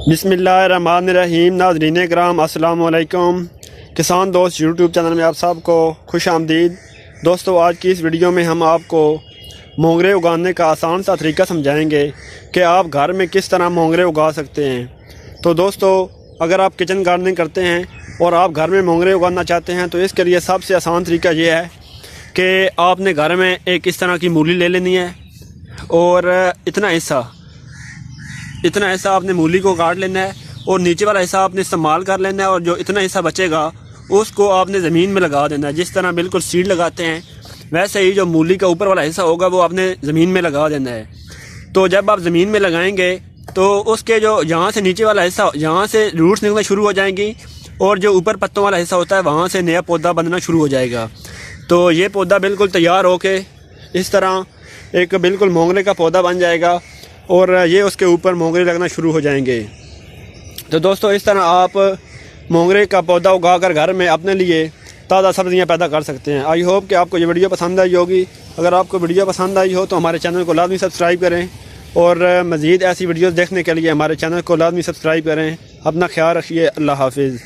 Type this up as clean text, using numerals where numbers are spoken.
बिस्मिल्लाहिर्रहमानिर्रहीम। नाज़रीन कराम अस्सलाम वालेकुम। किसान दोस्त यूट्यूब चैनल में आप सबको खुश आमदीद। दोस्तों, आज की इस वीडियो में हम आपको मोंगरे उगाने का आसान सा तरीका समझाएंगे कि आप घर में किस तरह मोंगरे उगा सकते हैं। तो दोस्तों, अगर आप किचन गार्डनिंग करते हैं और आप घर में मोंगरे उगाना चाहते हैं तो इसके लिए सबसे आसान तरीका ये है कि आपने घर में एक इस तरह की मूली ले लेनी है और इतना हिस्सा आपने मूली को काट लेना है और नीचे वाला हिस्सा आपने इस्तेमाल कर लेना है और जो इतना हिस्सा बचेगा उसको आपने ज़मीन में लगा देना है। जिस तरह बिल्कुल सीड लगाते हैं वैसे ही जो मूली का ऊपर वाला हिस्सा होगा वो आपने ज़मीन में लगा देना है। तो जब आप ज़मीन में लगाएंगे तो उसके जो यहाँ से नीचे वाला हिस्सा, यहाँ से रूट्स निकलना शुरू हो जाएंगी और जो ऊपर पत्तों वाला हिस्सा होता है वहाँ से नया पौधा बनना शुरू हो जाएगा। तो ये पौधा बिल्कुल तैयार होके इस तरह एक बिल्कुल मोंगरे का पौधा बन जाएगा और ये उसके ऊपर मोंगरे लगना शुरू हो जाएंगे। तो दोस्तों, इस तरह आप मोंगरे का पौधा उगाकर घर में अपने लिए ताज़ा सब्जियां पैदा कर सकते हैं। आई होप कि आपको ये वीडियो पसंद आई होगी। अगर आपको वीडियो पसंद आई हो तो हमारे चैनल को लाजमी सब्सक्राइब करें और मज़ीद ऐसी वीडियोज़ देखने के लिए हमारे चैनल को लाजमी सब्सक्राइब करें। अपना ख्याल रखिए। अल्लाह हाफिज़।